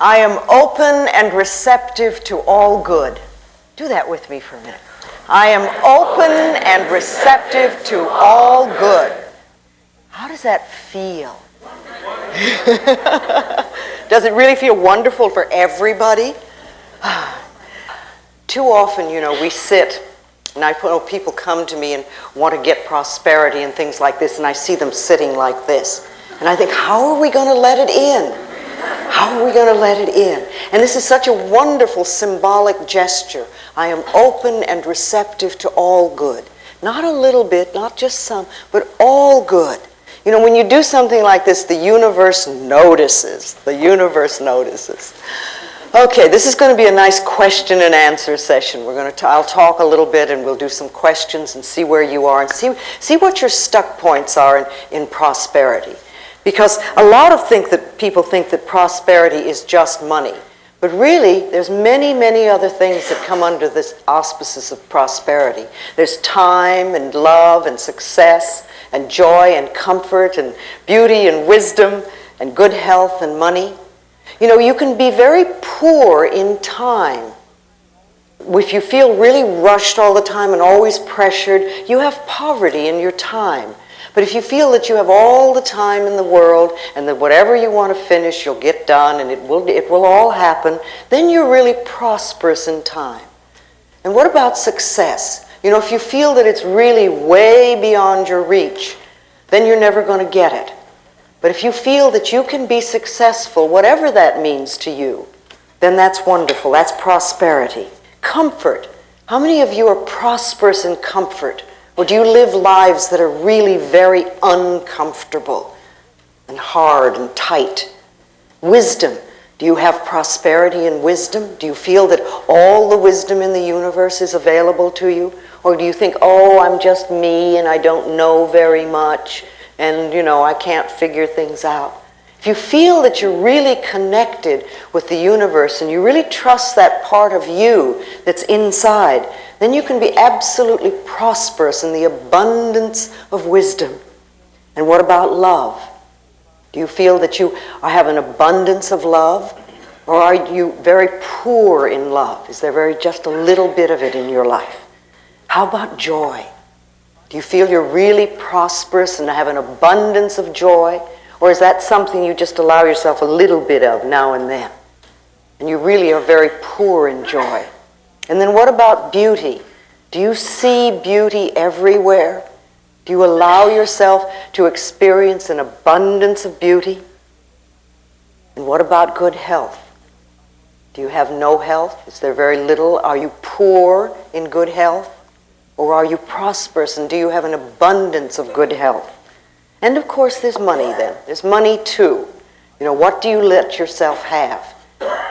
I am open and receptive to all good. Do that with me for a minute. I am open and receptive to all good. How does that feel? Does it really feel wonderful for everybody? Too often, we sit, and I know people come to me and want to get prosperity and things like this, and I see them sitting like this. And I think, how are we going to let it in? How are we going to let it in? And this is such a wonderful symbolic gesture. I am open and receptive to all good. Not a little bit, not just some, but all good. When you do something like this, the universe notices. The universe notices. Okay, this is going to be a nice question and answer session. I'll talk a little bit and we'll do some questions and see where you are and see what your stuck points are in prosperity. Because a lot of people think that prosperity is just money. But really, there's many, many other things that come under this auspices of prosperity. There's time and love and success and joy and comfort and beauty and wisdom and good health and money. You can be very poor in time. If you feel really rushed all the time and always pressured, you have poverty in your time. But if you feel that you have all the time in the world and that whatever you want to finish, you'll get done and it will all happen, then you're really prosperous in time. And what about success? If you feel that it's really way beyond your reach, then you're never going to get it. But if you feel that you can be successful, whatever that means to you, then that's wonderful. That's prosperity. Comfort. How many of you are prosperous in comfort? Or do you live lives that are really very uncomfortable and hard and tight? Wisdom. Do you have prosperity in wisdom? Do you feel that all the wisdom in the universe is available to you? Or do you think, I'm just me and I don't know very much and, I can't figure things out? If you feel that you're really connected with the universe and you really trust that part of you that's inside, then you can be absolutely prosperous in the abundance of wisdom. And what about love? Do you feel that you have an abundance of love? Or are you very poor in love? Is there just a little bit of it in your life? How about joy? Do you feel you're really prosperous and have an abundance of joy? Or is that something you just allow yourself a little bit of now and then? And you really are very poor in joy. And then what about beauty? Do you see beauty everywhere? Do you allow yourself to experience an abundance of beauty? And what about good health? Do you have no health? Is there very little? Are you poor in good health? Or are you prosperous and do you have an abundance of good health? And of course there's money then. There's money too. What do you let yourself have?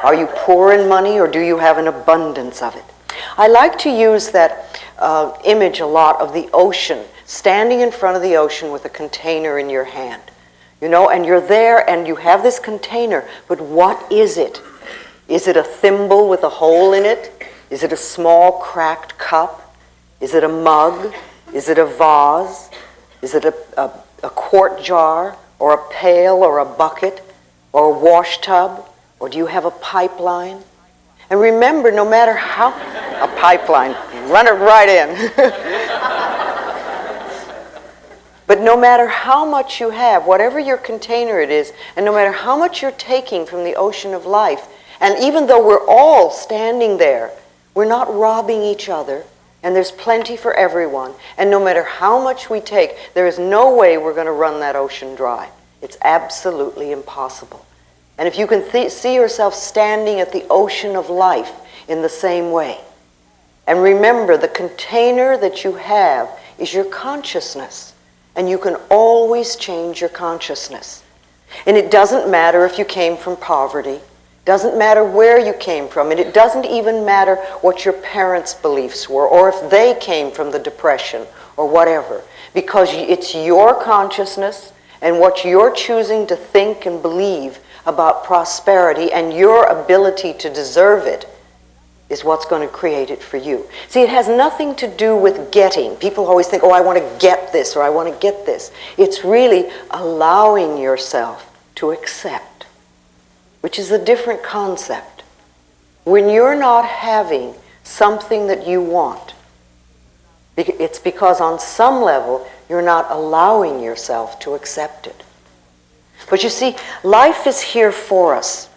Are you poor in money or do you have an abundance of it? I like to use that image a lot of the ocean, standing in front of the ocean with a container in your hand. And you're there and you have this container, but what is it? Is it a thimble with a hole in it? Is it a small cracked cup? Is it a mug? Is it a vase? Is it a quart jar or a pail or a bucket or a wash tub? Or do you have a pipeline? And remember, no matter how... A pipeline, run it right in. But no matter how much you have, whatever your container it is, and no matter how much you're taking from the ocean of life, and even though we're all standing there, we're not robbing each other, and there's plenty for everyone, and no matter how much we take, there is no way we're going to run that ocean dry. It's absolutely impossible. And if you can see yourself standing at the ocean of life in the same way, and remember the container that you have is your consciousness, and you can always change your consciousness. And it doesn't matter if you came from poverty, doesn't matter where you came from, and it doesn't even matter what your parents' beliefs were, or if they came from the Depression, or whatever, because it's your consciousness and what you're choosing to think and believe about prosperity and your ability to deserve it is what's going to create it for you. See, it has nothing to do with getting. People always think, I want to get this or I want to get this. It's really allowing yourself to accept. which is a different concept. When you're not having something that you want, it's because on some level you're not allowing yourself to accept it. But you see, life is here for us.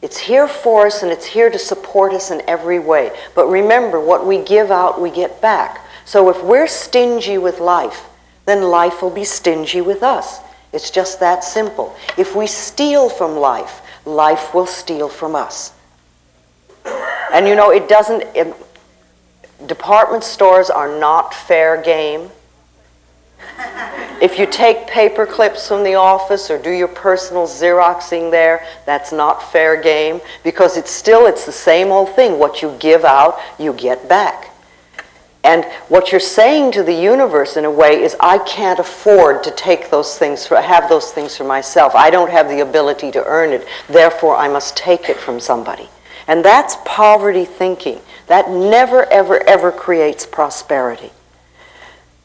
It's here for us, and it's here to support us in every way. But remember, what we give out, we get back. So if we're stingy with life, then life will be stingy with us. It's just that simple. If we steal from life, life will steal from us. And you know, department stores are not fair game. If you take paper clips from the office or do your personal Xeroxing there, that's not fair game, because it's the same old thing. What you give out, you get back. And what you're saying to the universe in a way is, I can't afford to take those things, have those things for myself. I don't have the ability to earn it, therefore I must take it from somebody. And that's poverty thinking. That never, ever, ever creates prosperity.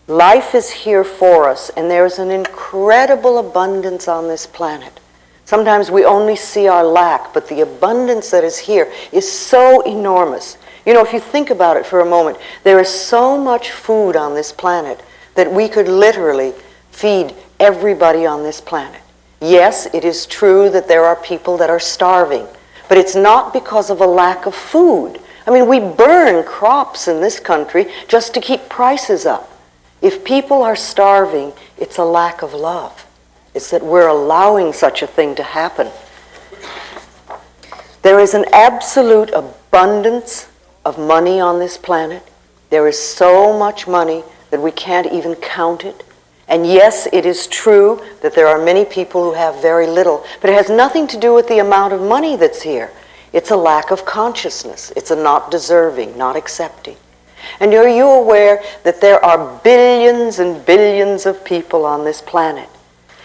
Life is here for us, and there's an incredible abundance on this planet. Sometimes we only see our lack, but the abundance that is here is so enormous. You know, if you think about it for a moment, there is so much food on this planet that we could literally feed everybody on this planet. Yes, it is true that there are people that are starving, but it's not because of a lack of food. I mean, we burn crops in this country just to keep prices up. If people are starving, it's a lack of love. It's that we're allowing such a thing to happen. There is an absolute abundance of money on this planet. There is so much money that we can't even count it. And yes, it is true that there are many people who have very little, but it has nothing to do with the amount of money that's here. It's a lack of consciousness. It's a not deserving, not accepting. And are you aware that there are billions and billions of people on this planet,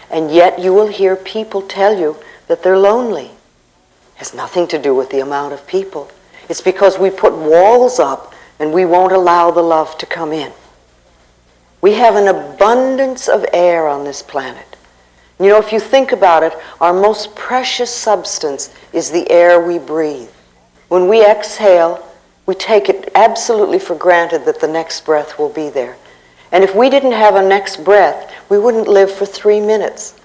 and yet you will hear people tell you that they're lonely? It has nothing to do with the amount of people. It's because we put walls up and we won't allow the love to come in. We have an abundance of air on this planet. You know, if you think about it, our most precious substance is the air we breathe. When we exhale, we take it absolutely for granted that the next breath will be there. And if we didn't have a next breath, we wouldn't live for 3 minutes.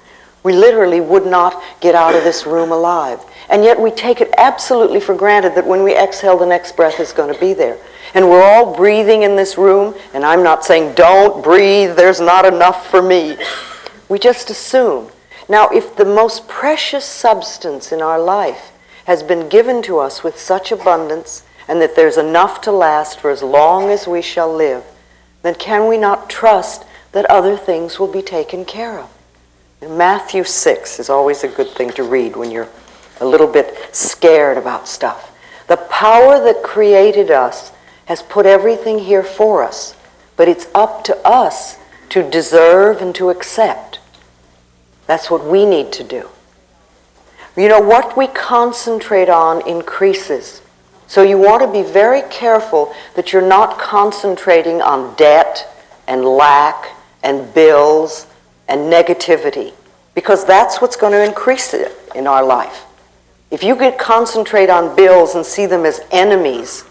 We literally would not get out of this room alive. And yet we take it absolutely for granted that when we exhale, the next breath is going to be there. And we're all breathing in this room, and I'm not saying don't breathe, there's not enough for me. We just assume. Now, if the most precious substance in our life has been given to us with such abundance, and that there's enough to last for as long as we shall live, then can we not trust that other things will be taken care of? And Matthew 6 is always a good thing to read when you're a little bit scared about stuff. The power that created us has put everything here for us, but it's up to us to deserve and to accept. That's what we need to do. You know, what we concentrate on increases. So you want to be very careful that you're not concentrating on debt and lack and bills and negativity, because that's what's going to increase it in our life. If you could concentrate on bills and see them as enemies,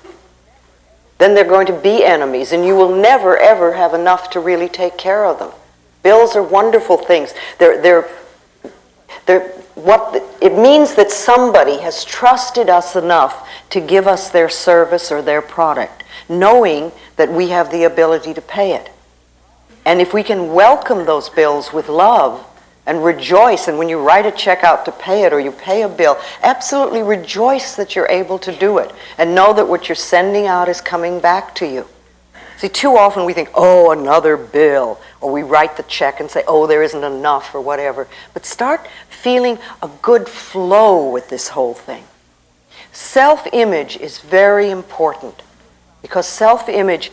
then they're going to be enemies, and you will never, ever have enough to really take care of them. Bills are wonderful things. It means that somebody has trusted us enough to give us their service or their product, knowing that we have the ability to pay it. And if we can welcome those bills with love and rejoice, and when you write a check out to pay it or you pay a bill, absolutely rejoice that you're able to do it and know that what you're sending out is coming back to you. See, too often we think, oh, another bill, or we write the check and say, oh, there isn't enough or whatever. But start feeling a good flow with this whole thing. Self-image is very important, because self-image,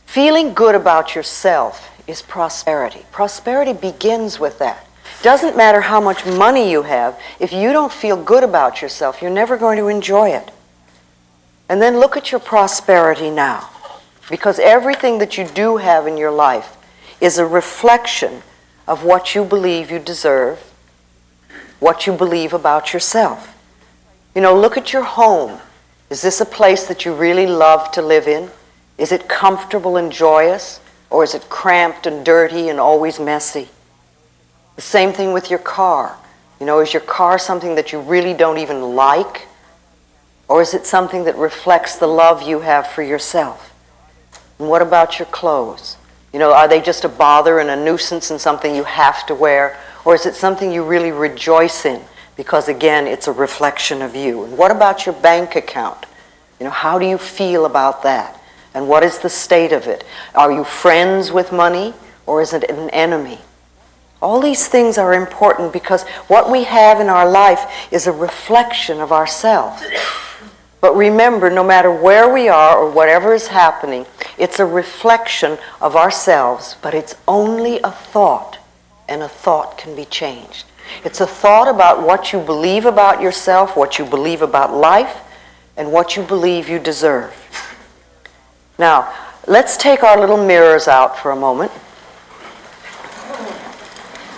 feeling good about yourself, is prosperity. Prosperity begins with that. Doesn't matter how much money you have, if you don't feel good about yourself, you're never going to enjoy it. And then look at your prosperity now. Because everything that you do have in your life is a reflection of what you believe you deserve what you believe about yourself. You know, look at your home. Is this a place that you really love to live in? Is it comfortable and joyous? Or is it cramped and dirty and always messy? The same thing with your car. You know, is your car something that you really don't even like? Or is it something that reflects the love you have for yourself? And what about your clothes? You know, are they just a bother and a nuisance and something you have to wear? Or is it something you really rejoice in? Because again, it's a reflection of you. And what about your bank account? You know, how do you feel about that? And what is the state of it? Are you friends with money, or is it an enemy? All these things are important because what we have in our life is a reflection of ourselves. But remember, no matter where we are or whatever is happening, it's a reflection of ourselves, but it's only a thought, and a thought can be changed. It's a thought about what you believe about yourself, what you believe about life, and what you believe you deserve. Now, let's take our little mirrors out for a moment.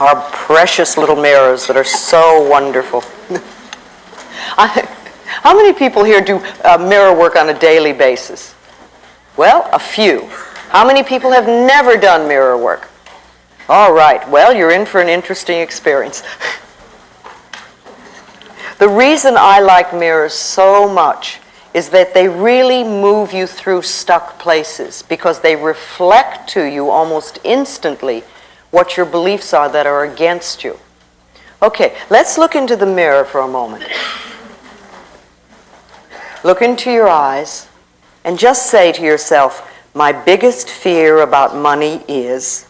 Our precious little mirrors that are so wonderful. How many people here do mirror work on a daily basis? Well, a few. How many people have never done mirror work? All right, well, you're in for an interesting experience. The reason I like mirrors so much is that they really move you through stuck places because they reflect to you almost instantly what your beliefs are that are against you. Okay, let's look into the mirror for a moment. Look into your eyes and just say to yourself, my biggest fear about money is...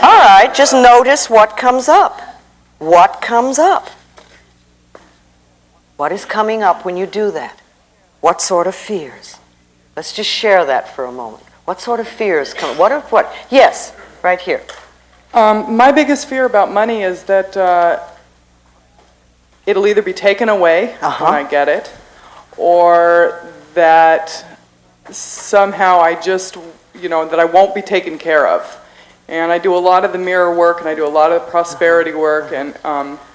All right, just notice what comes up. What comes up? What is coming up when you do that? What sort of fears? Let's just share that for a moment. What sort of fears come? What? Yes, right here. My biggest fear about money is that it'll either be taken away when I get it, or that somehow I just, that I won't be taken care of. And I do a lot of the mirror work, and I do a lot of the prosperity work. And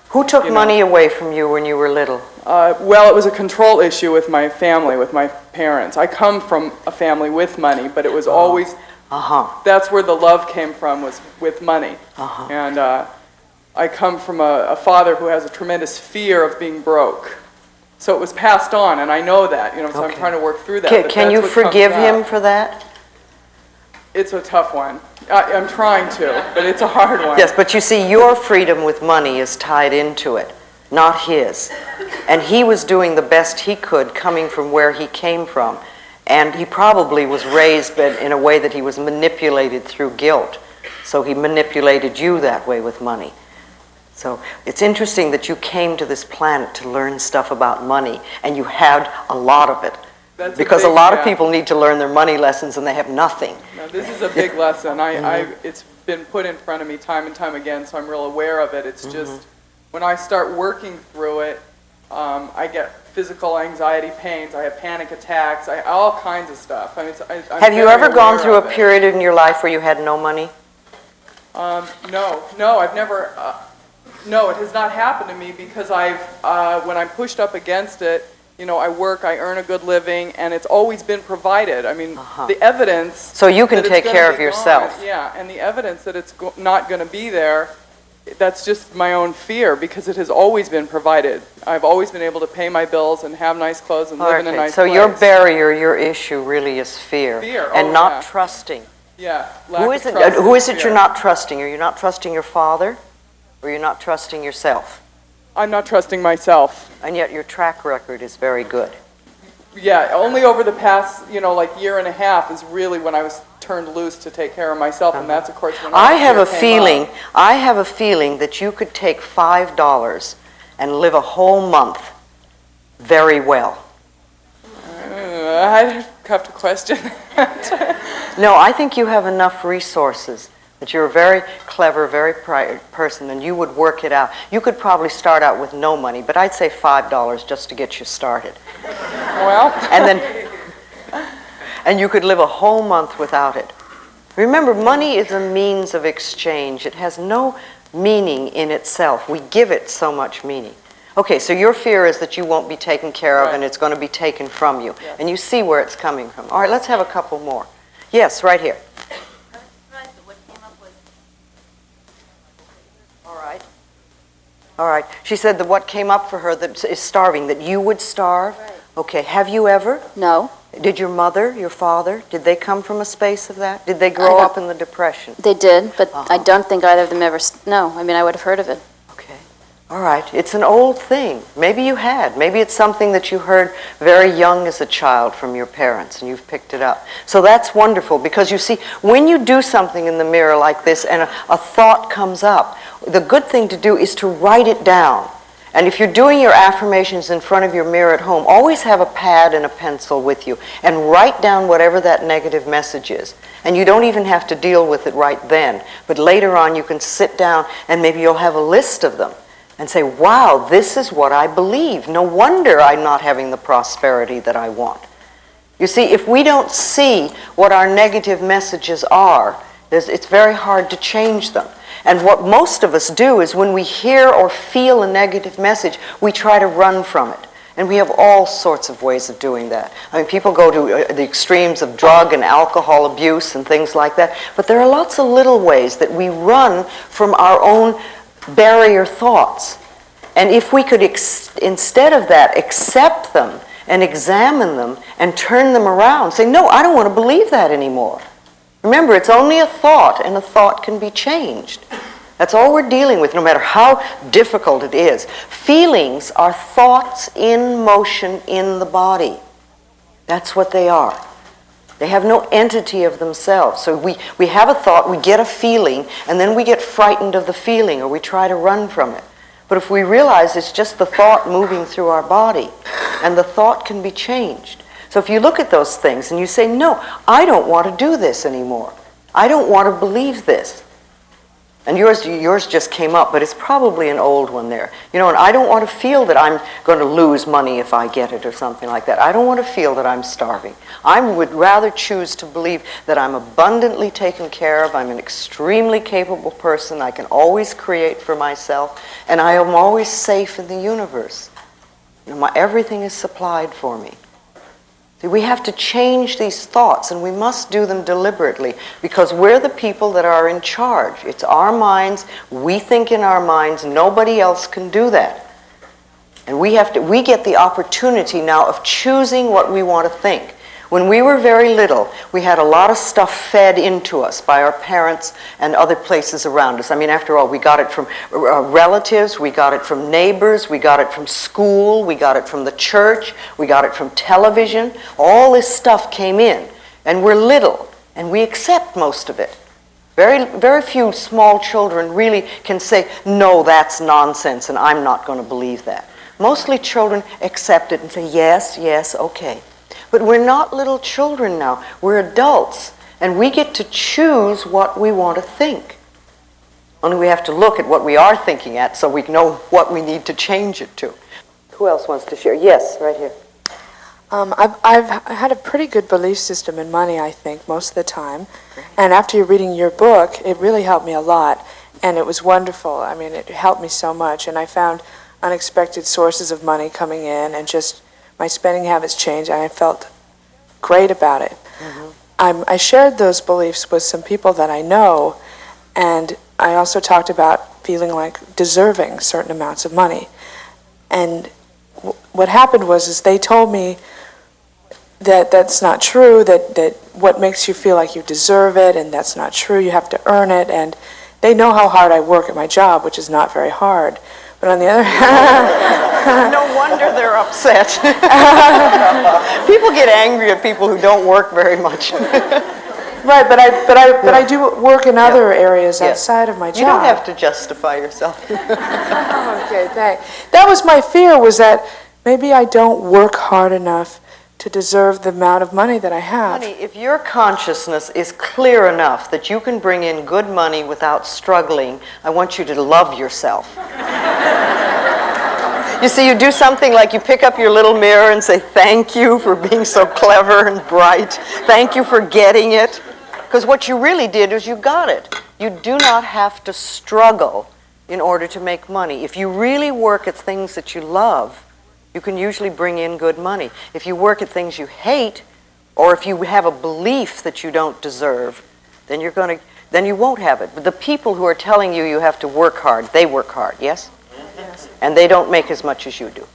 who took money away from you when you were little? Well, it was a control issue with my family, with my parents. I come from a family with money, but it was always... That's where the love came from, was with money. And I come from a father who has a tremendous fear of being broke. So it was passed on, and I know that, so I'm trying to work through that. Can you forgive him for that? It's a tough one. I'm trying to, but it's a hard one. Yes, but you see, your freedom with money is tied into it, not his. And he was doing the best he could coming from where he came from. And he probably was raised in a way that he was manipulated through guilt. So he manipulated you that way with money. So it's interesting that you came to this planet to learn stuff about money, and you had a lot of it. Because a lot of people need to learn their money lessons and they have nothing. No, this is a big lesson. It's been put in front of me time and time again, so I'm real aware of it. It's just, when I start working through it, I get physical anxiety pains, I have panic attacks, all kinds of stuff. I'm have you ever gone through a period in your life where you had no money? No, I've never, no, it has not happened to me because when I'm pushed up against it, I work, I earn a good living, and it's always been provided. I mean, the evidence... So you can take care of yourself. Yeah, and the evidence that it's not going to be there, that's just my own fear because it has always been provided. I've always been able to pay my bills and have nice clothes and live in a nice place. So your barrier, your issue really is fear. And not trusting. Yeah. Who is it you're not trusting? Are you not trusting your father? Or you're not trusting yourself? I'm not trusting myself. And yet your track record is very good. Yeah, only over the past, year and a half is really when I was turned loose to take care of myself, and that's, of course, when I have a feeling that you could take $5 and live a whole month very well. I have to question that. No, I think you have enough resources. That you're a very clever, very person, and you would work it out. You could probably start out with no money, but I'd say $5 just to get you started. Well, and you could live a whole month without it. Remember, money is a means of exchange. It has no meaning in itself. We give it so much meaning. Okay, so your fear is that you won't be taken care of, and it's going to be taken from you. Yeah. And you see where it's coming from. All right, let's have a couple more. Yes, right here. All right. All right. She said that what came up for her that is starving, that you would starve. Right. Okay, have you ever? No. Did your mother, your father, did they come from a space of that? Did they grow up in the Depression? They did, but I don't think either of them ever, no. I mean, I would have heard of it. Okay. All right. It's an old thing. Maybe you had. Maybe it's something that you heard very young as a child from your parents, and you've picked it up. So that's wonderful, because you see, when you do something in the mirror like this and a thought comes up, the good thing to do is to write it down. And if you're doing your affirmations in front of your mirror at home, always have a pad and a pencil with you and write down whatever that negative message is. And you don't even have to deal with it right then. But later on you can sit down and maybe you'll have a list of them and say, wow, this is what I believe. No wonder I'm not having the prosperity that I want. You see, if we don't see what our negative messages are, it's very hard to change them. And what most of us do is when we hear or feel a negative message, we try to run from it. And we have all sorts of ways of doing that. I mean, people go to the extremes of drug and alcohol abuse and things like that. But there are lots of little ways that we run from our own barrier thoughts. And if we could, instead of that, accept them and examine them and turn them around, say, no, I don't want to believe that anymore. Remember, it's only a thought, and a thought can be changed. That's all we're dealing with, no matter how difficult it is. Feelings are thoughts in motion in the body. That's what they are. They have no entity of themselves. So we have a thought, we get a feeling, and then we get frightened of the feeling, or we try to run from it. But if we realize it's just the thought moving through our body, and the thought can be changed. So if you look at those things and you say, no, I don't want to do this anymore. I don't want to believe this. And yours just came up, but it's probably an old one there. You know, and I don't want to feel that I'm going to lose money if I get it or something like that. I don't want to feel that I'm starving. I would rather choose to believe that I'm abundantly taken care of. I'm an extremely capable person. I can always create for myself. And I am always safe in the universe. You know, everything is supplied for me. We have to change these thoughts, and we must do them deliberately, because we're the people that are in charge. It's our minds. We think in our minds. Nobody else can do that. And we get the opportunity now of choosing what we want to think. When we were very little, we had a lot of stuff fed into us by our parents and other places around us. I mean, after all, we got it from relatives, we got it from neighbors, we got it from school, we got it from the church, we got it from television. All this stuff came in, and we're little, and we accept most of it. Very, very few small children really can say, no, that's nonsense, and I'm not going to believe that. Mostly children accept it and say, yes, yes, okay. But we're not little children now. We're adults, and we get to choose what we want to think. Only we have to look at what we are thinking at so we know what we need to change it to. Who else wants to share? Yes, right here. I've had a pretty good belief system in money, I think, most of the time. And after reading your book, it really helped me a lot. And it was wonderful. I mean, it helped me so much. And I found unexpected sources of money coming in, and just my spending habits changed, and I felt great about it. Mm-hmm. I shared those beliefs with some people that I know, and I also talked about feeling like deserving certain amounts of money. And what happened was they told me that that's not true, that what makes you feel like you deserve it, and that's not true, you have to earn it, and they know how hard I work at my job, which is not very hard. But on the other hand, no wonder they're upset. People get angry at people who don't work very much. Right, but I do work in other areas outside of my job. You don't have to justify yourself. Okay, thanks. That was my fear, was that maybe I don't work hard enough to deserve the amount of money that I have. Honey, if your consciousness is clear enough that you can bring in good money without struggling, I want you to love yourself. You see, you do something like you pick up your little mirror and say, thank you for being so clever and bright. Thank you for getting it. Because what you really did is you got it. You do not have to struggle in order to make money. If you really work at things that you love, you can usually bring in good money. If you work at things you hate, or if you have a belief that you don't deserve, then you won't have it. But the people who are telling you you have to work hard, they work hard, yes? Yes. And they don't make as much as you do.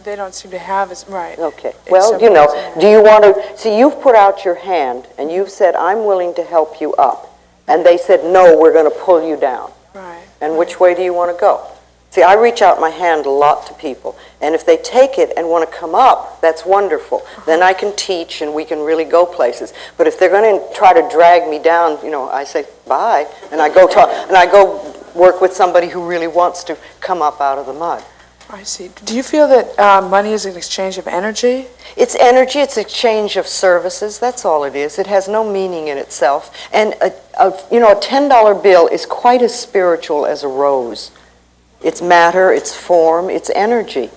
They don't seem to have as, right. Okay. Well, you know, do you want to, see, you've put out your hand and you've said, I'm willing to help you up. And they said, no, we're going to pull you down. Right. And which way do you want to go? See, I reach out my hand a lot to people. And if they take it and want to come up, that's wonderful. Then I can teach and we can really go places. But if they're going to try to drag me down, you know, I say, bye. And I go work with somebody who really wants to come up out of the mud. I see. Do you feel that money is an exchange of energy? It's energy, it's exchange of services, that's all it is. It has no meaning in itself. And a $10 bill is quite as spiritual as a rose. It's matter, it's form, it's energy.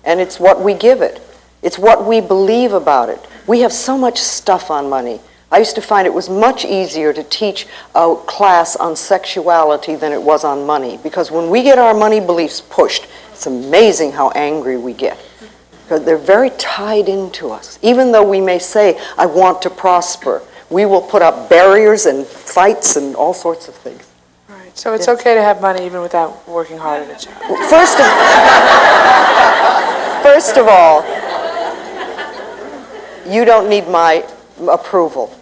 And it's what we give it. It's what we believe about it. We have so much stuff on money. I used to find it was much easier to teach a class on sexuality than it was on money. Because when we get our money beliefs pushed, it's amazing how angry we get. Because they're very tied into us. Even though we may say, I want to prosper, we will put up barriers and fights and all sorts of things. Right. So it's okay to have money even without working hard at a job. First of all, you don't need my approval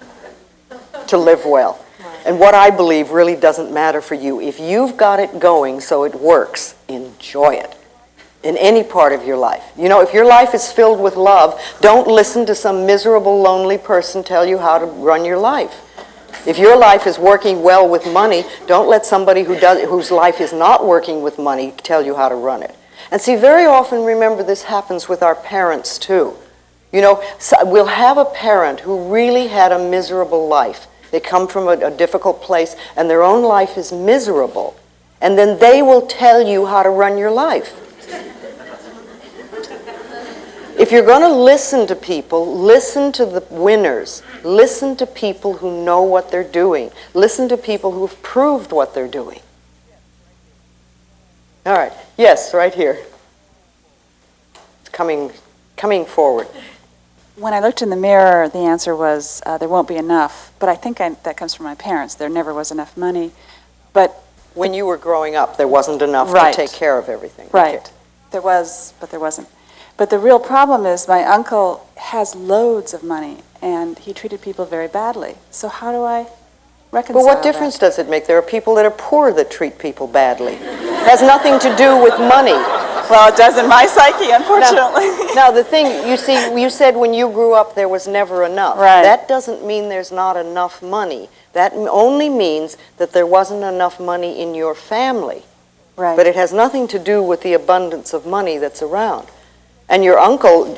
to live well. And what I believe really doesn't matter for you. If you've got it going so it works, enjoy it. In any part of your life. You know, if your life is filled with love, don't listen to some miserable, lonely person tell you how to run your life. If your life is working well with money, don't let somebody whose life is not working with money tell you how to run it. And see, very often, remember, this happens with our parents too. You know, we'll have a parent who really had a miserable life. They come from a difficult place and their own life is miserable. And then they will tell you how to run your life. If you're going to listen to people, listen to the winners. Listen to people who know what they're doing. Listen to people who've proved what they're doing. All right. Yes, right here. It's coming forward. When I looked in the mirror, the answer was there won't be enough. But I think that comes from my parents. There never was enough money. But when you were growing up, there wasn't enough right. to take care of everything. Right. Okay. There was, but there wasn't. But the real problem is my uncle has loads of money, and he treated people very badly. So how do I reconcile Well, what difference does it make? There are people that are poor that treat people badly. It has nothing to do with money. Well, it does in my psyche, unfortunately. Now, the thing, you see, you said when you grew up there was never enough. Right. That doesn't mean there's not enough money. That only means that there wasn't enough money in your family. Right. But it has nothing to do with the abundance of money that's around. And your uncle,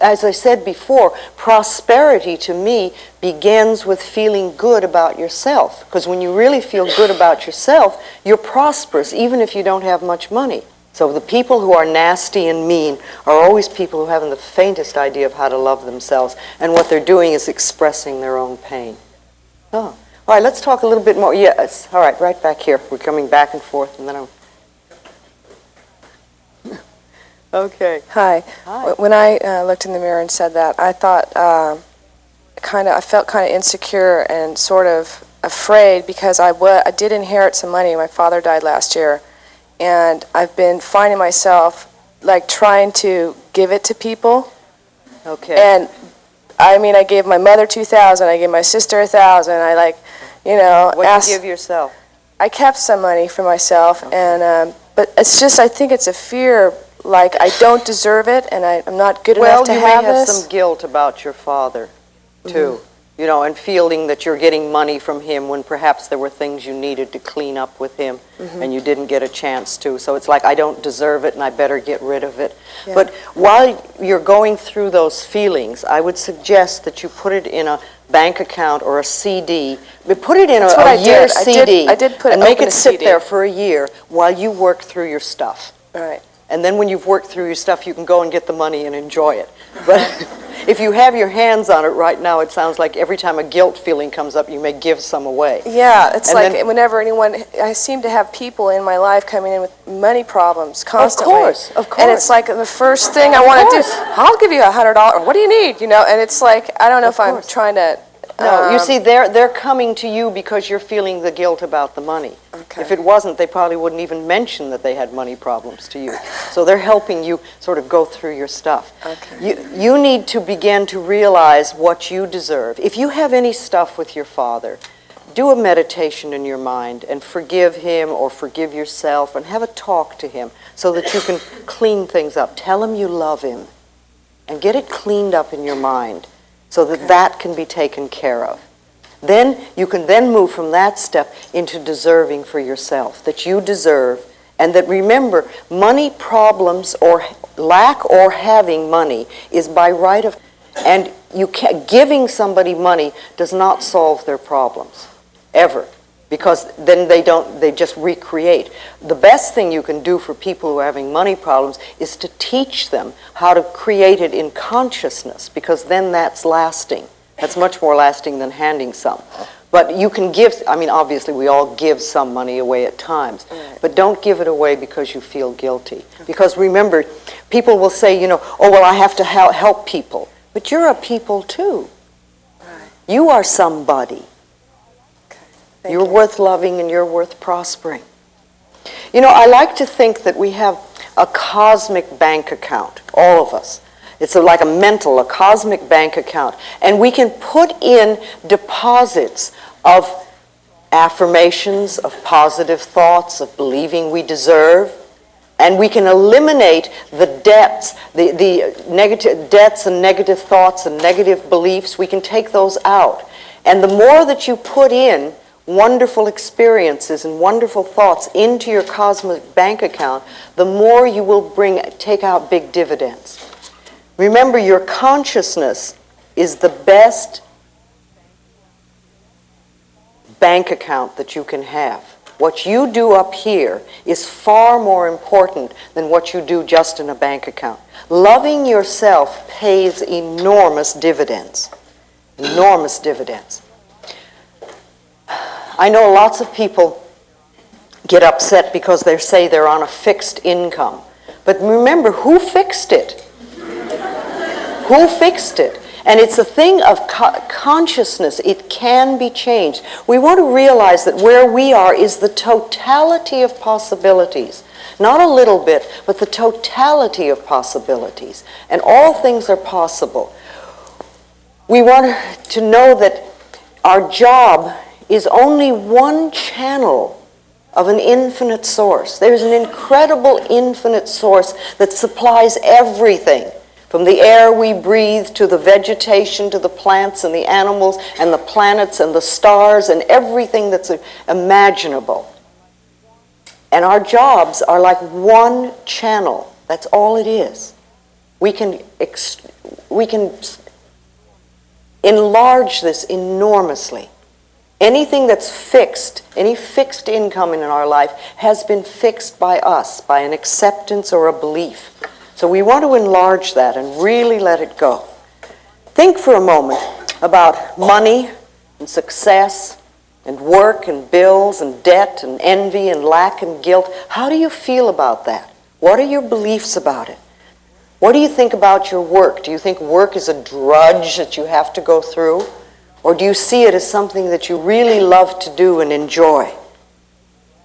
as I said before, prosperity to me begins with feeling good about yourself. Because when you really feel good about yourself, you're prosperous, even if you don't have much money. So the people who are nasty and mean are always people who haven't the faintest idea of how to love themselves. And what they're doing is expressing their own pain. Oh. All right, let's talk a little bit more. Yes, all right, right back here. We're coming back and forth, and then I'm... Okay. Hi. Hi. When I looked in the mirror and said that, I thought I felt kind of insecure and sort of afraid because I did inherit some money. My father died last year, and I've been finding myself like trying to give it to people. Okay. And I mean, I gave my mother $2,000. I gave my sister $1,000. I What do you give yourself? I kept some money for myself, and but it's just I think it's a fear. Like, I don't deserve it, and I'm not good enough to have this. Well, you may have some guilt about your father, too. Mm-hmm. You know, and feeling that you're getting money from him when perhaps there were things you needed to clean up with him, and you didn't get a chance to. So it's like, I don't deserve it, and I better get rid of it. Yeah. But while you're going through those feelings, I would suggest that you put it in a bank account or a CD. But put it in a year CD. I did put and make open it a sit CD. there for a year while you work through your stuff. All right. And then when you've worked through your stuff, you can go and get the money and enjoy it. But if you have your hands on it right now, it sounds like every time a guilt feeling comes up, you may give some away. Yeah, it's And like then- whenever anyone, I seem to have people in my life coming in with money problems constantly. Of course. And it's like the first thing I want to do, I'll give you $100. What do you need? You know, and it's like, I don't know if I'm course. trying to. No, you see, they're coming to you because you're feeling the guilt about the money. Okay. If it wasn't, they probably wouldn't even mention that they had money problems to you. So they're helping you sort of go through your stuff. Okay. You need to begin to realize what you deserve. If you have any stuff with your father, do a meditation in your mind and forgive him or forgive yourself and have a talk to him so that you can clean things up. Tell him you love him and get it cleaned up in your mind so that that can be taken care of. Then you can then move from that step into deserving for yourself, that you deserve, and that remember, money problems or lack or having money is by right of, and giving somebody money does not solve their problems, ever, because then they just recreate. The best thing you can do for people who are having money problems is to teach them how to create it in consciousness, because then that's lasting. That's much more lasting than handing some. But you can give, I mean, obviously we all give some money away at times, but don't give it away because you feel guilty. Because remember, people will say, you know, oh, well, I have to help people. But you're a people too. You are somebody. You're worth loving and you're worth prospering. You know, I like to think that we have a cosmic bank account, all of us. It's like a cosmic bank account. And we can put in deposits of affirmations, of positive thoughts, of believing we deserve. And we can eliminate the debts, the negative debts and negative thoughts and negative beliefs. We can take those out. And the more that you put in wonderful experiences and wonderful thoughts into your cosmic bank account, the more you will take out big dividends. Remember, your consciousness is the best bank account that you can have. What you do up here is far more important than what you do just in a bank account. Loving yourself pays enormous dividends. Enormous dividends. I know lots of people get upset because they say they're on a fixed income. But remember, who fixed it? Who fixed it? And it's a thing of consciousness. It can be changed. We want to realize that where we are is the totality of possibilities. Not a little bit, but the totality of possibilities. And all things are possible. We want to know that our job is only one channel of an infinite source. There's an incredible infinite source that supplies everything, from the air we breathe to the vegetation to the plants and the animals and the planets and the stars and everything that's imaginable. And our jobs are like one channel. That's all it is. We can enlarge this enormously. Anything that's fixed, any fixed income in our life has been fixed by us, by an acceptance or a belief. So we want to enlarge that and really let it go. Think for a moment about money and success and work and bills and debt and envy and lack and guilt. How do you feel about that? What are your beliefs about it? What do you think about your work? Do you think work is a drudge that you have to go through? Or do you see it as something that you really love to do and enjoy?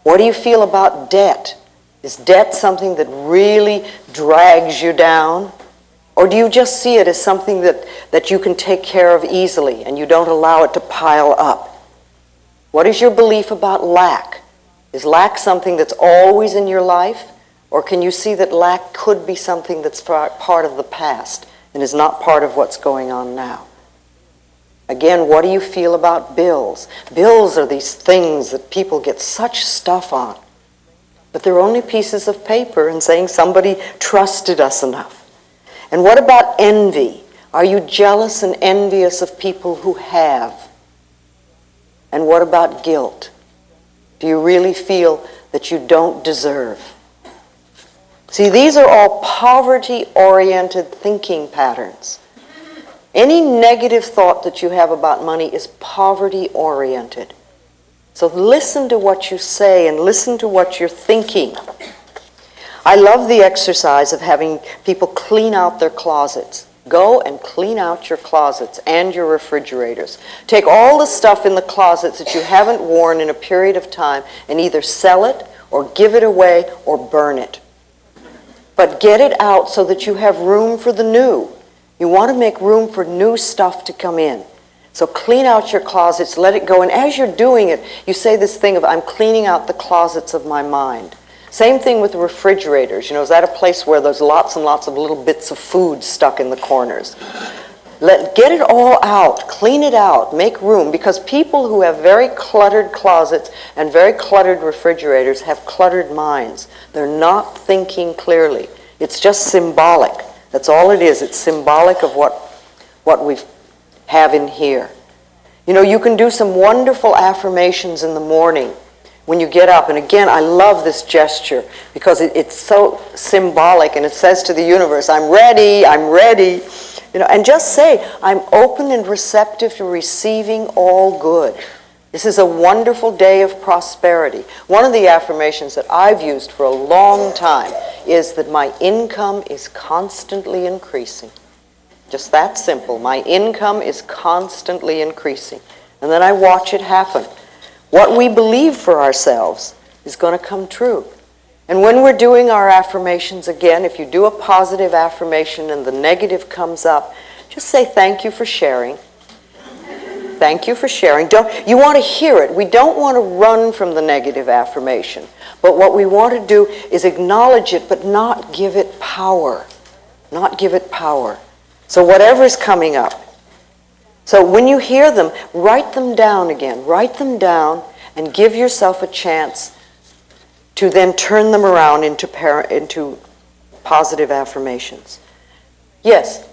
What do you feel about debt? Is debt something that really drags you down? Or do you just see it as something that you can take care of easily and you don't allow it to pile up? What is your belief about lack? Is lack something that's always in your life? Or can you see that lack could be something that's part of the past and is not part of what's going on now? Again, what do you feel about bills? Bills are these things that people get such stuff on. But they're only pieces of paper and saying somebody trusted us enough. And what about envy? Are you jealous and envious of people who have? And what about guilt? Do you really feel that you don't deserve? See, these are all poverty-oriented thinking patterns. Any negative thought that you have about money is poverty-oriented. So listen to what you say and listen to what you're thinking. I love the exercise of having people clean out their closets. Go and clean out your closets and your refrigerators. Take all the stuff in the closets that you haven't worn in a period of time and either sell it or give it away or burn it. But get it out so that you have room for the new. You want to make room for new stuff to come in. So clean out your closets, let it go. And as you're doing it, you say this thing of, I'm cleaning out the closets of my mind. Same thing with refrigerators. You know, is that a place where there's lots and lots of little bits of food stuck in the corners? Get it all out, clean it out, make room, because people who have very cluttered closets and very cluttered refrigerators have cluttered minds. They're not thinking clearly. It's just symbolic. That's all it is. It's symbolic of what we have in here. You know, you can do some wonderful affirmations in the morning when you get up. And again, I love this gesture because it's so symbolic, and it says to the universe, I'm ready, I'm ready. You know, and just say, I'm open and receptive to receiving all good. This is a wonderful day of prosperity. One of the affirmations that I've used for a long time is that my income is constantly increasing. Just that simple. My income is constantly increasing. And then I watch it happen. What we believe for ourselves is going to come true. And when we're doing our affirmations again, if you do a positive affirmation and the negative comes up, just say thank you for sharing. Thank you for sharing. You want to hear it. We don't want to run from the negative affirmation. But what we want to do is acknowledge it, but not give it power. Not give it power. So whatever's coming up. So when you hear them, write them down again. Write them down and give yourself a chance to then turn them around into positive affirmations. Yes.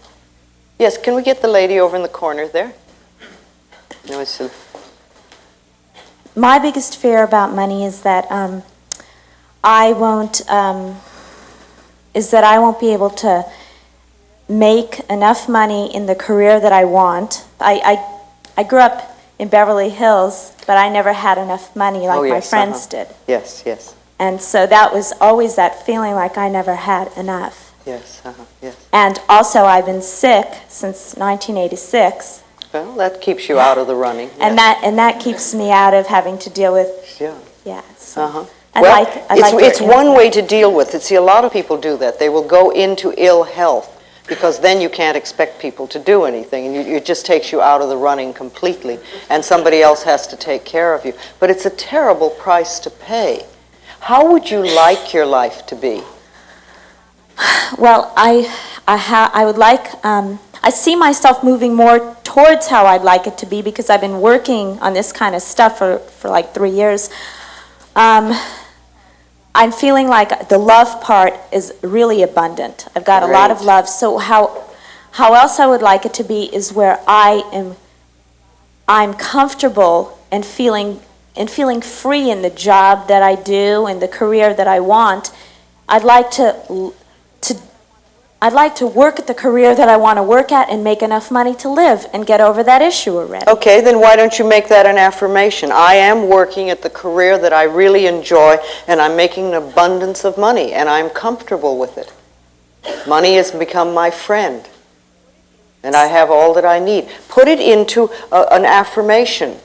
Yes, can we get the lady over in the corner there? No, it's My biggest fear about money is that I won't be able to make enough money in the career that I want. I grew up in Beverly Hills, but I never had enough money like my friends did. Yes, yes. And so that was always that feeling like I never had enough. Yes, yes. And also I've been sick since 1986. Well, that keeps you out of the running. And that keeps me out of having to deal with. Yeah. So Well, it's your one way to deal with it. See, a lot of people do that. They will go into ill health because then you can't expect people to do anything, and it just takes you out of the running completely, and somebody else has to take care of you. But it's a terrible price to pay. How would you like your life to be? Well, I would like. I see myself moving more towards how I'd like it to be because I've been working on this kind of stuff for like 3 years. I'm feeling like the love part is really abundant. I've got a lot of love. So how else I would like it to be is where I'm comfortable and feeling free in the job that I do and the career that I want. I'd like to work at the career that I want to work at and make enough money to live and get over that issue already. Okay, then why don't you make that an affirmation? I am working at the career that I really enjoy, and I'm making an abundance of money, and I'm comfortable with it. Money has become my friend, and I have all that I need. Put it into an affirmation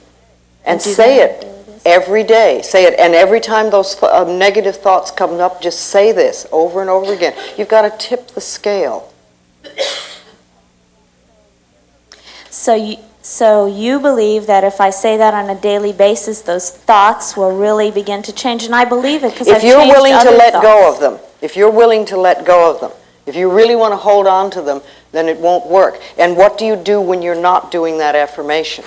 and say it every day. Say it, and every time those negative thoughts come up, just say this over and over again. You've got to tip the scale. So you believe that if I say that on a daily basis, those thoughts will really begin to change, and I believe it because I've changed other thoughts. If you're willing to let go of them, if you're willing to let go of them, if you really want to hold on to them, then it won't work. And what do you do when you're not doing that affirmation?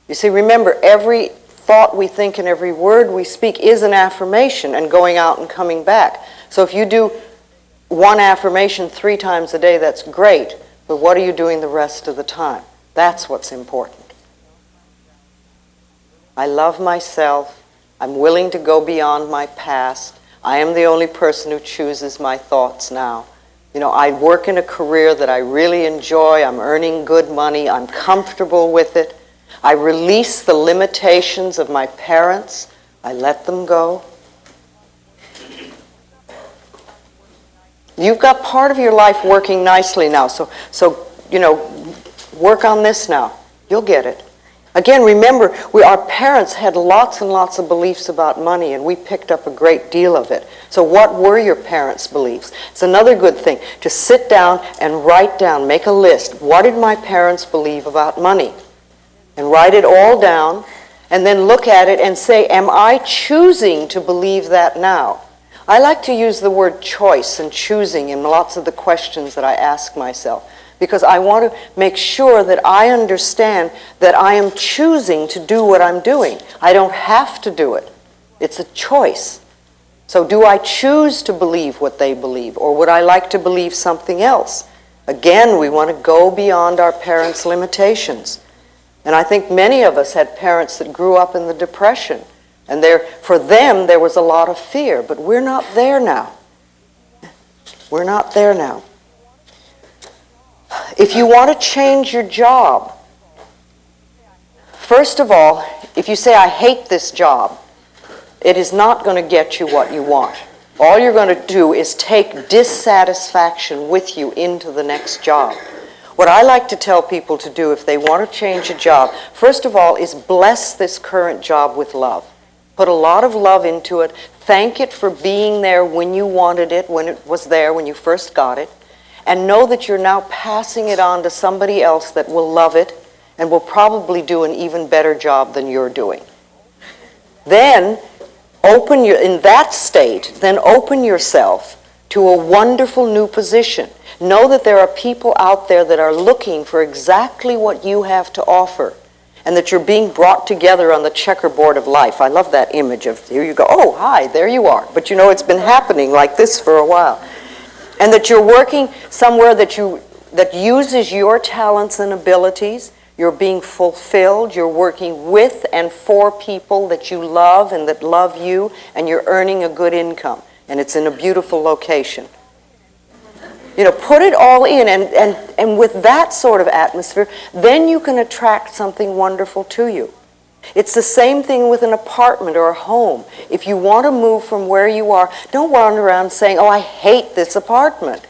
You see, remember, every thought we think and every word we speak is an affirmation and going out and coming back. So if you do one affirmation 3 times a day, that's great, but what are you doing the rest of the time? That's what's important. I love myself. I'm willing to go beyond my past. I am the only person who chooses my thoughts now. You know, I work in a career that I really enjoy. I'm earning good money. I'm comfortable with it. I release the limitations of my parents. I let them go. You've got part of your life working nicely now, so you know, work on this now. You'll get it. Again, remember, our parents had lots and lots of beliefs about money, and we picked up a great deal of it. So what were your parents' beliefs? It's another good thing to sit down and write down, make a list. What did my parents believe about money? And write it all down, and then look at it and say, am I choosing to believe that now? I like to use the word choice and choosing in lots of the questions that I ask myself, because I want to make sure that I understand that I am choosing to do what I'm doing. I don't have to do it. It's a choice. So do I choose to believe what they believe, or would I like to believe something else? Again, we want to go beyond our parents' limitations. And I think many of us had parents that grew up in the Depression, and for them there was a lot of fear, but we're not there now. We're not there now. If you want to change your job, first of all, if you say, I hate this job, it is not going to get you what you want. All you're going to do is take dissatisfaction with you into the next job. What I like to tell people to do if they want to change a job, first of all, is bless this current job with love. Put a lot of love into it. Thank it for being there when you wanted it, when it was there, when you first got it. And know that you're now passing it on to somebody else that will love it and will probably do an even better job than you're doing. Then, in that state, then open yourself to a wonderful new position. Know that there are people out there that are looking for exactly what you have to offer, and that you're being brought together on the checkerboard of life. I love that image of, here you go, oh, hi, there you are. But you know, it's been happening like this for a while. And that you're working somewhere that uses your talents and abilities. You're being fulfilled. You're working with and for people that you love and that love you, and you're earning a good income. And it's in a beautiful location. You know, put it all in, and with that sort of atmosphere, then you can attract something wonderful to you. It's the same thing with an apartment or a home. If you want to move from where you are, don't wander around saying, oh, I hate this apartment.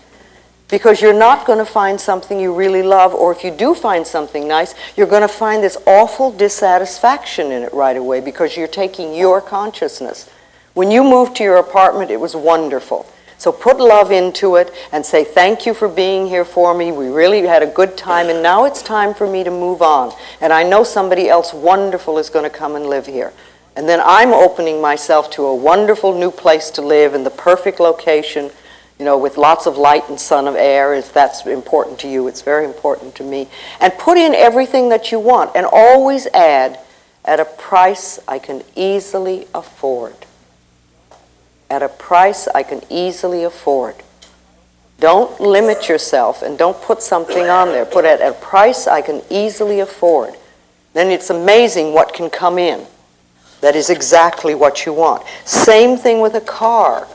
Because you're not going to find something you really love, or if you do find something nice, you're going to find this awful dissatisfaction in it right away because you're taking your consciousness. When you moved to your apartment, it was wonderful. So put love into it and say, thank you for being here for me. We really had a good time, and now it's time for me to move on. And I know somebody else wonderful is going to come and live here. And then I'm opening myself to a wonderful new place to live in the perfect location, you know, with lots of light and sun and air. If that's important to you, it's very important to me. And put in everything that you want, and always add, at a price I can easily afford. At a price I can easily afford. Don't limit yourself and don't put something on there. Put it at a price I can easily afford. Then it's amazing what can come in. That is exactly what you want. Same thing with a car.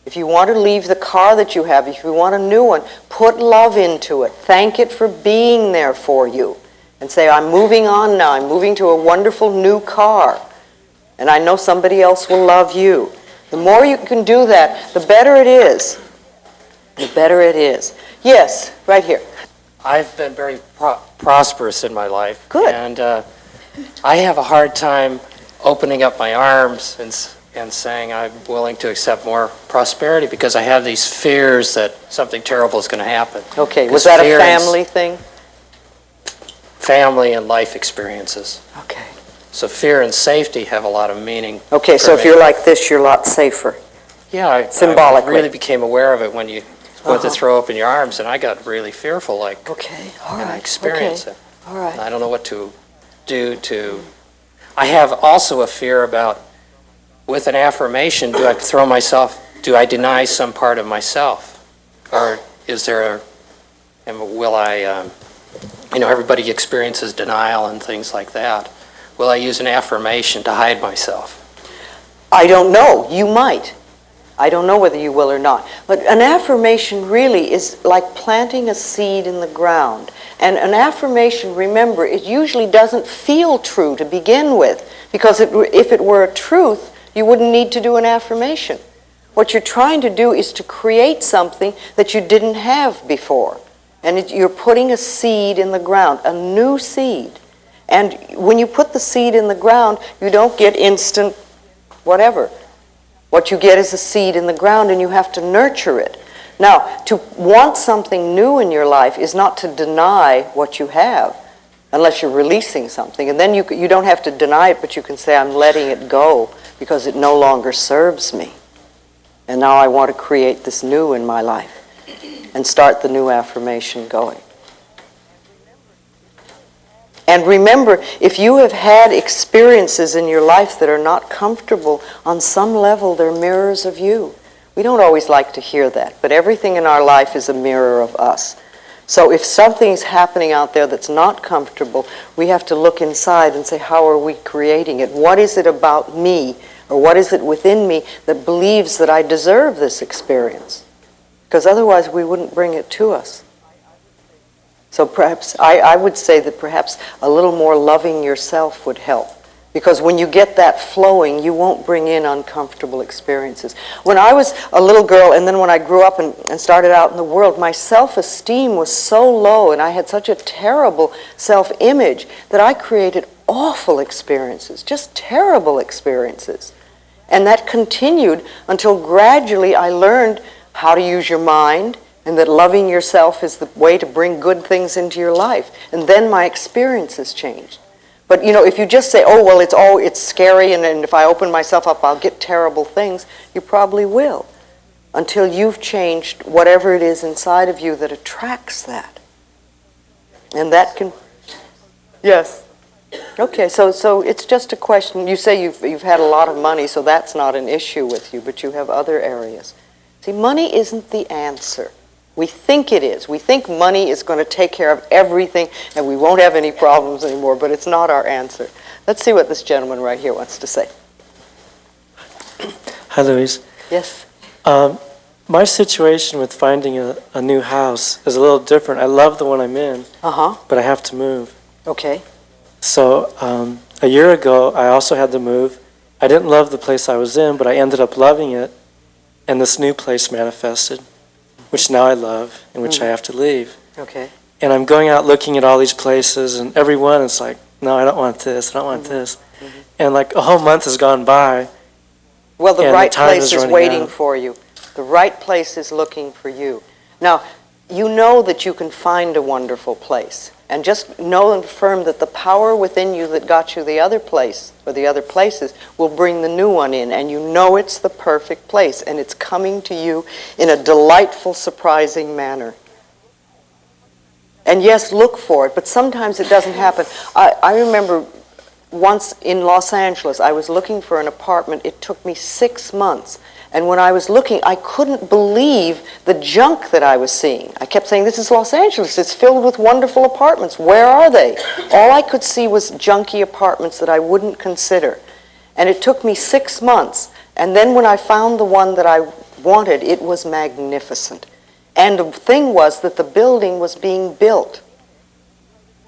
If you want to leave the car that you have, if you want a new one, put love into it. Thank it for being there for you. And say, I'm moving on now. I'm moving to a wonderful new car. And I know somebody else will love you. The more you can do that, the better it is. The better it is. Yes, right here. I've been very prosperous in my life. Good. And I have a hard time opening up my arms and saying I'm willing to accept more prosperity because I have these fears that something terrible is going to happen. Okay, was that a family thing? Family and life experiences. Okay. So fear and safety have a lot of meaning. Okay, so if you're like this, you're a lot safer. Yeah, symbolically. I really became aware of it when you went to throw open your arms, and I got really fearful, like, okay, all right, and I experienced it. All right. And I don't know what to do to... I have also a fear about, with an affirmation, do I deny some part of myself? Or is there will I, everybody experiences denial and things like that. Will I use an affirmation to hide myself? I don't know. You might. I don't know whether you will or not. But an affirmation really is like planting a seed in the ground. And an affirmation, remember, it usually doesn't feel true to begin with, because if it were a truth, you wouldn't need to do an affirmation. What you're trying to do is to create something that you didn't have before. And you're putting a seed in the ground, a new seed. And when you put the seed in the ground, you don't get instant whatever. What you get is a seed in the ground, and you have to nurture it. Now, to want something new in your life is not to deny what you have, unless you're releasing something. And then you don't have to deny it, but you can say, I'm letting it go because it no longer serves me. And now I want to create this new in my life and start the new affirmation going. And remember, if you have had experiences in your life that are not comfortable, on some level they're mirrors of you. We don't always like to hear that, but everything in our life is a mirror of us. So if something's happening out there that's not comfortable, we have to look inside and say, how are we creating it? What is it about me, or what is it within me that believes that I deserve this experience? Because otherwise we wouldn't bring it to us. So perhaps, I would say that perhaps a little more loving yourself would help. Because when you get that flowing, you won't bring in uncomfortable experiences. When I was a little girl, and then when I grew up and started out in the world, my self-esteem was so low, and I had such a terrible self-image that I created awful experiences, just terrible experiences. And that continued until gradually I learned how to use your mind, and that loving yourself is the way to bring good things into your life. And then my experiences changed. But if you just say, oh, well, it's scary, and if I open myself up, I'll get terrible things, you probably will, until you've changed whatever it is inside of you that attracts that. And that can, yes. Okay, so it's just a question. You say you've had a lot of money, so that's not an issue with you, but you have other areas. See, money isn't the answer. We think it is. We think money is going to take care of everything and we won't have any problems anymore, but it's not our answer. Let's see what this gentleman right here wants to say. Hi, Louise. Yes. My situation with finding a new house is a little different. I love the one I'm in, but I have to move. Okay. So a year ago, I also had to move. I didn't love the place I was in, but I ended up loving it, and this new place manifested, which now I love, and which I have to leave. Okay. And I'm going out looking at all these places, and every one is like, no, I don't want this, I don't want this. And like a whole month has gone by. Well, the right place is waiting out. for you. The right place is looking for you. Now, you know that you can find a wonderful place. And just know and affirm that the power within you that got you the other place, or the other places, will bring the new one in. And you know it's the perfect place. And it's coming to you in a delightful, surprising manner. And yes, look for it, but sometimes it doesn't happen. I remember once in Los Angeles, I was looking for an apartment. It took me 6 months. And when I was looking, I couldn't believe the junk that I was seeing. I kept saying, this is Los Angeles. It's filled with wonderful apartments. Where are they? All I could see was junky apartments that I wouldn't consider. And it took me 6 months. And then when I found the one that I wanted, it was magnificent. And the thing was that the building was being built.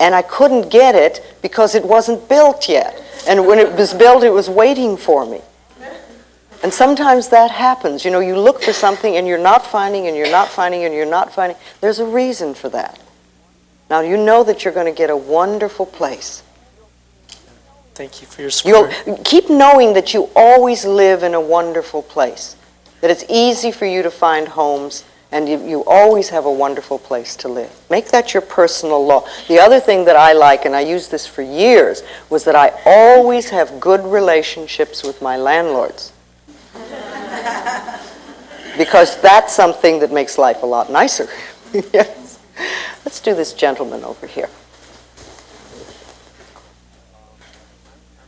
And I couldn't get it because it wasn't built yet. And when it was built, it was waiting for me. And sometimes that happens. You look for something and you're not finding, and you're not finding, and you're not finding. There's a reason for that. Now you know that you're going to get a wonderful place. Thank you for your support. You'll keep knowing that you always live in a wonderful place. That it's easy for you to find homes, and you always have a wonderful place to live. Make that your personal law. The other thing that I like, and I used this for years, was that I always have good relationships with my landlords. Because that's something that makes life a lot nicer. Yes. Let's do this gentleman over here.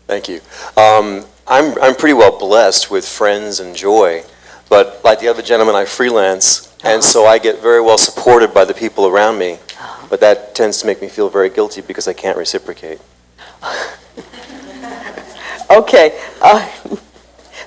Thank you. I'm pretty well blessed with friends and joy, but like the other gentleman, I freelance, and so I get very well supported by the people around me, but that tends to make me feel very guilty because I can't reciprocate. Okay.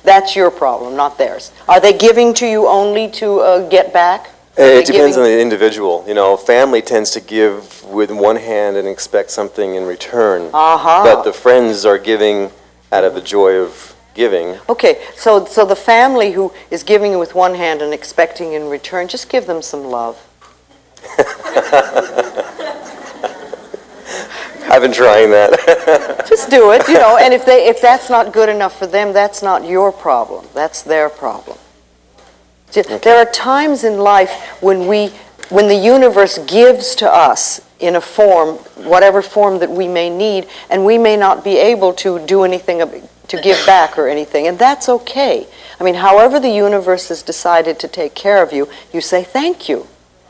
That's your problem, not theirs. Are they giving to you only to get back? It depends on the individual. You know, family tends to give with one hand and expect something in return. But the friends are giving out of the joy of giving. Okay, so the family who is giving with one hand and expecting in return, just give them some love. I've been trying that. Just do it, you know, and if that's not good enough for them, that's not your problem. That's their problem. There are times in life when the universe gives to us in a form, whatever form that we may need, and we may not be able to do anything to give back or anything, and that's okay. I mean, however the universe has decided to take care of you, you say thank you.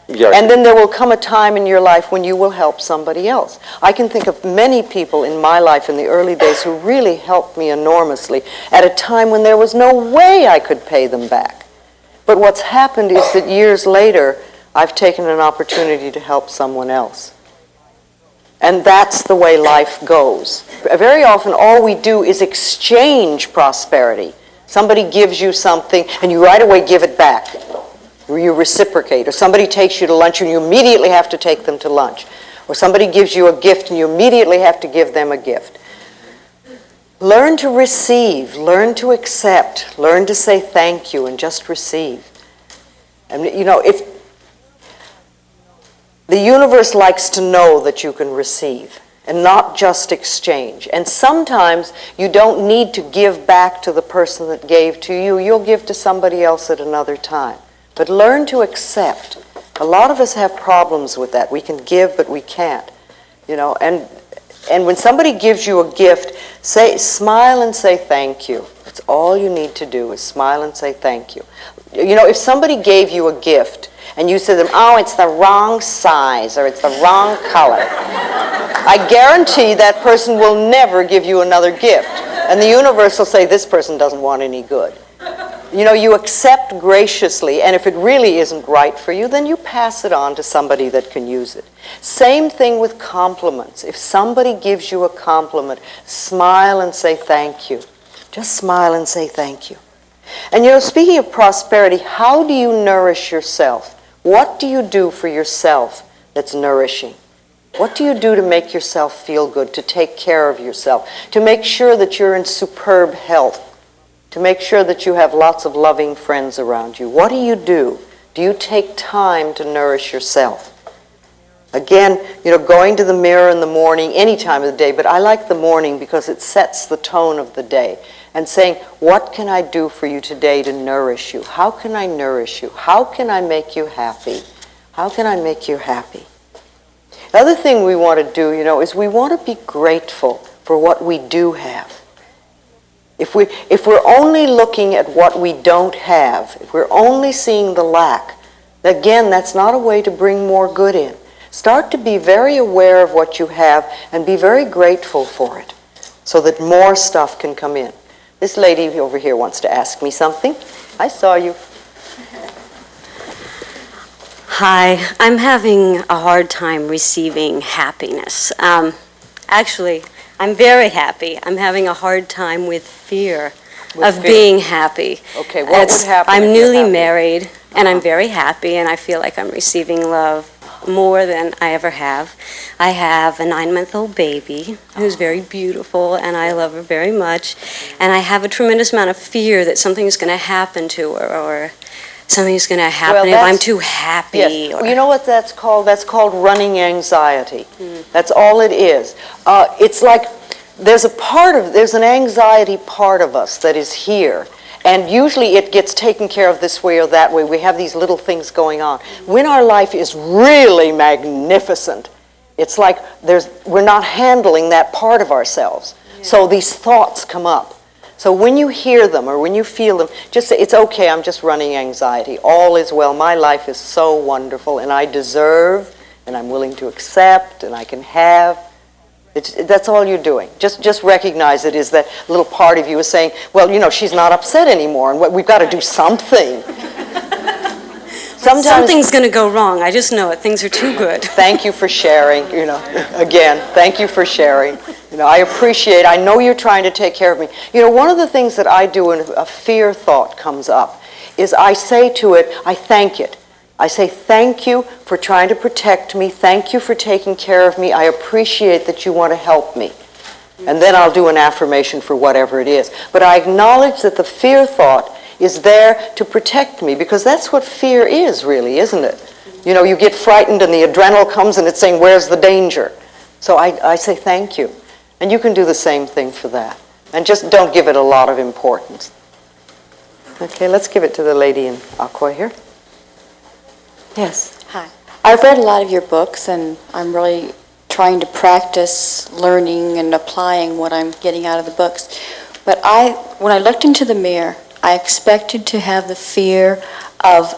Yes. And then there will come a time in your life when you will help somebody else. I can think of many people in my life in the early days who really helped me enormously at a time when there was no way I could pay them back. But what's happened is that years later, I've taken an opportunity to help someone else. And that's the way life goes. Very often, all we do is exchange prosperity. Somebody gives you something, and you right away give it back. Or you reciprocate. Or somebody takes you to lunch, and you immediately have to take them to lunch. Or somebody gives you a gift, and you immediately have to give them a gift. Learn to receive, learn to accept, learn to say thank you and just receive. And you know, if the universe likes to know that you can receive and not just exchange. And sometimes you don't need to give back to the person that gave to you. You'll give to somebody else at another time. But learn to accept. A lot of us have problems with that. We can give, but we can't. You know, and when somebody gives you a gift, smile and say thank you. That's all you need to do is smile and say thank you. You know, if somebody gave you a gift and you said to them, oh, it's the wrong size or it's the wrong color, I guarantee that person will never give you another gift. And the universe will say, this person doesn't want any good. You know, you accept graciously, and if it really isn't right for you, then you pass it on to somebody that can use it. Same thing with compliments. If somebody gives you a compliment, smile and say thank you. Just smile and say thank you. And you know, speaking of prosperity, how do you nourish yourself? What do you do for yourself that's nourishing? What do you do to make yourself feel good, to take care of yourself, to make sure that you're in superb health? To make sure that you have lots of loving friends around you. What do you do? Do you take time to nourish yourself? Again, you know, going to the mirror in the morning, any time of the day, but I like the morning because it sets the tone of the day. And saying, what can I do for you today to nourish you? How can I nourish you? How can I make you happy? How can I make you happy? The other thing we want to do, you know, is we want to be grateful for what we do have. If we're only looking at what we don't have, if we're only seeing the lack, again, that's not a way to bring more good in. Start to be very aware of what you have and be very grateful for it so that more stuff can come in. This lady over here wants to ask me something. I saw you. Hi, I'm having a hard time receiving happiness. Actually, I'm very happy. I'm having a hard time with fear of being happy. Okay, what would happen? I'm newly married, and I'm very happy, and I feel like I'm receiving love more than I ever have. I have a 9-month-old baby who's very beautiful, and I love her very much. And I have a tremendous amount of fear that something's going to happen to her, or something's going to happen if I'm too happy. Yes. You know what that's called? That's called running anxiety. That's all it is. It's like there's an anxiety part of us that is here. And usually it gets taken care of this way or that way. We have these little things going on. When our life is really magnificent, it's like we're not handling that part of ourselves. Yeah. So these thoughts come up. So when you hear them or when you feel them, just say, it's okay, I'm just running anxiety. All is well. My life is so wonderful, and I deserve, and I'm willing to accept, and I can have. That's all you're doing. Just recognize it is that little part of you is saying, well, you know, she's not upset anymore, and we've got to do something. Sometimes Something's going to go wrong. I just know it. Things are too good. Thank you for sharing, again, thank you for sharing. I appreciate, I know you're trying to take care of me. One of the things that I do when a fear thought comes up is I say to it, I thank it. I say, thank you for trying to protect me. Thank you for taking care of me. I appreciate that you want to help me. And then I'll do an affirmation for whatever it is. But I acknowledge that the fear thought is there to protect me, because that's what fear is, really, isn't it? You get frightened and the adrenaline comes and it's saying, where's the danger? So I say thank you. And you can do the same thing for that. And just don't give it a lot of importance. Okay, let's give it to the lady in aqua here. Yes. Hi. I've read a lot of your books, and I'm really trying to practice learning and applying what I'm getting out of the books. But when I looked into the mirror, I expected to have the fear of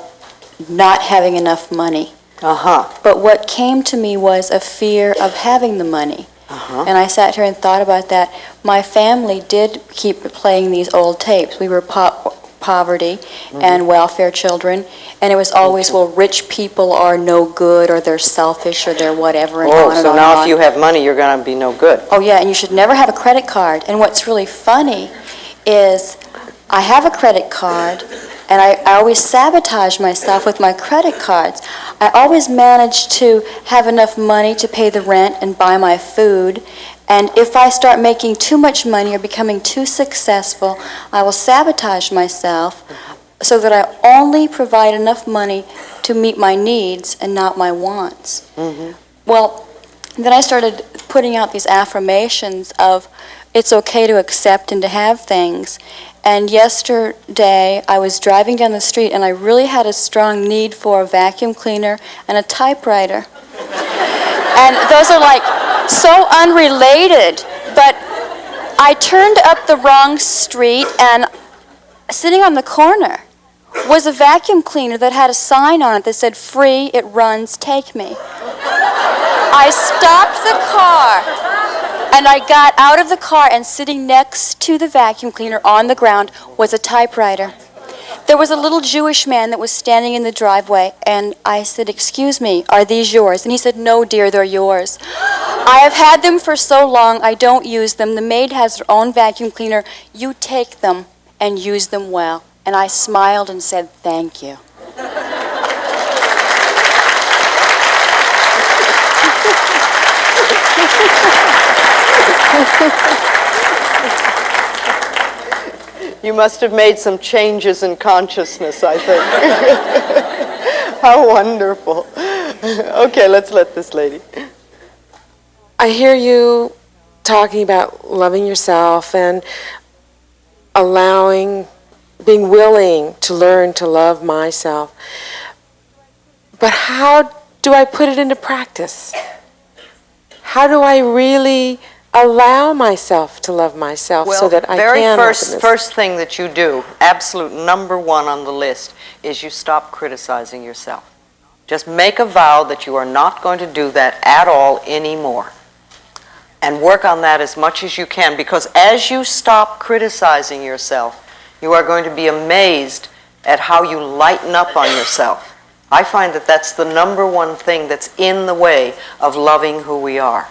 not having enough money. But what came to me was a fear of having the money. And I sat here and thought about that. My family did keep playing these old tapes. We were poverty and welfare children, and it was always, well, rich people are no good, or they're selfish, or they're whatever, and on and so on now and if you have money, you're going to be no good. Oh yeah, and you should never have a credit card. And what's really funny is I have a credit card, and I always sabotage myself with my credit cards. I always manage to have enough money to pay the rent and buy my food. And if I start making too much money or becoming too successful, I will sabotage myself so that I only provide enough money to meet my needs and not my wants. Well, then I started putting out these affirmations of it's okay to accept and to have things. And yesterday, I was driving down the street, and I really had a strong need for a vacuum cleaner and a typewriter. And those are like so unrelated, but I turned up the wrong street, and sitting on the corner was a vacuum cleaner that had a sign on it that said, "Free, it runs, take me." I stopped the car, and I got out of the car, and sitting next to the vacuum cleaner on the ground was a typewriter. There was a little Jewish man that was standing in the driveway, and I said, "Excuse me, are these yours?" And he said, "No, dear, they're yours. I have had them for so long, I don't use them. The maid has her own vacuum cleaner. You take them and use them well." And I smiled and said, "Thank you." You must have made some changes in consciousness, I think. How wonderful. Okay, let's let this lady. I hear you talking about loving yourself and being willing to learn to love myself. But how do I put it into practice? How do I really allow myself to love myself so that I can very first thing that you do, absolute number one on the list, is you stop criticizing yourself. Just make a vow that you are not going to do that at all anymore. And work on that as much as you can, because as you stop criticizing yourself, you are going to be amazed at how you lighten up on yourself. I find that that's the number one thing that's in the way of loving who we are.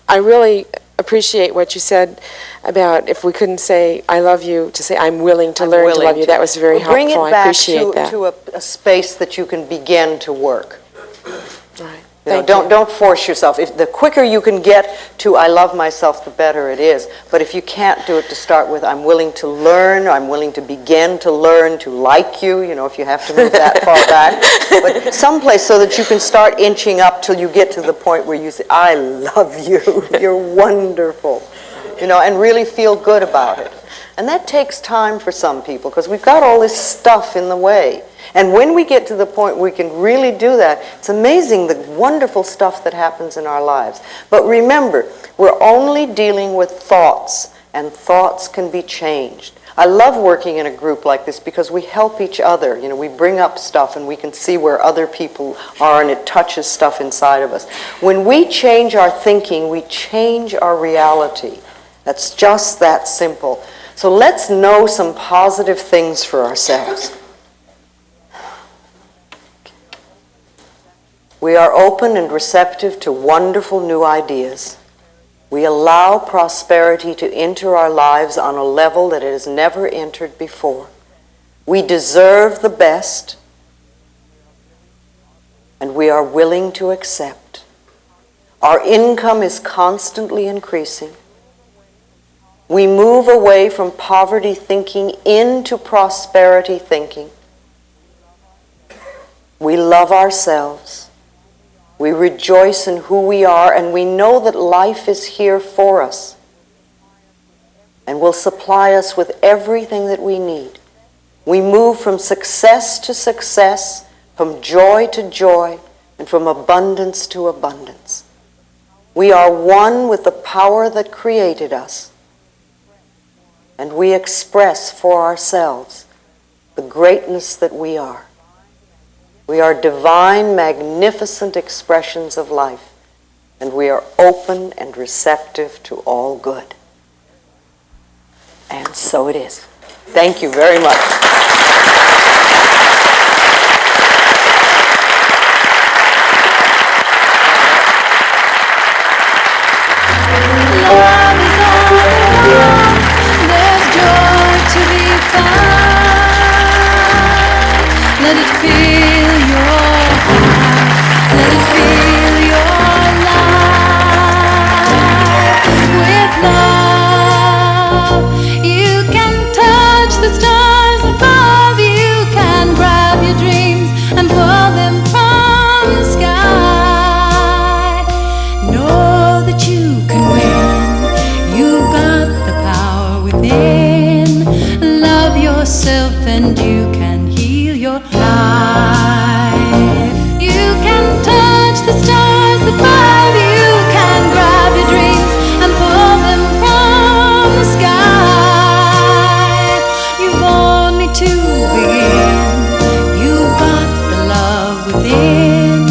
I really appreciate what you said about if we couldn't say "I love you," to say "I'm willing to learn to love you." That was very helpful. Bring it I back appreciate that. to a space that you can begin to work. Right. Don't force yourself. If the quicker you can get to "I love myself," the better it is. But if you can't do it, to start with "I'm willing to learn," "I'm willing to begin to learn to like you," if you have to move that far back. But someplace so that you can start inching up till you get to the point where you say, "I love you, you're wonderful," and really feel good about it. And that takes time for some people, because we've got all this stuff in the way. And when we get to the point where we can really do that, it's amazing the wonderful stuff that happens in our lives. But remember, we're only dealing with thoughts, and thoughts can be changed. I love working in a group like this because we help each other. We bring up stuff and we can see where other people are, and it touches stuff inside of us. When we change our thinking, we change our reality. That's just that simple. So let's know some positive things for ourselves. We are open and receptive to wonderful new ideas. We allow prosperity to enter our lives on a level that it has never entered before. We deserve the best, and we are willing to accept. Our income is constantly increasing. We move away from poverty thinking into prosperity thinking. We love ourselves. We rejoice in who we are, and we know that life is here for us and will supply us with everything that we need. We move from success to success, from joy to joy, and from abundance to abundance. We are one with the power that created us, and we express for ourselves the greatness that we are. We are divine, magnificent expressions of life, and we are open and receptive to all good. And so it is. Thank you very much. Love is all around, there's joy to be found. Let it fill your heart, let it fill your life with love. You can touch the stars above, you can grab your dreams and pull them from the sky. Know that you can win, you've got the power within. Love yourself and you can heal your life. You can touch the stars above, you can grab your dreams and pull them from the sky. You've only to begin, you've got the love within.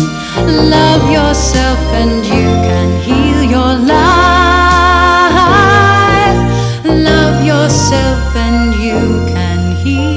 Love yourself and you can heal your life. Love yourself and you can heal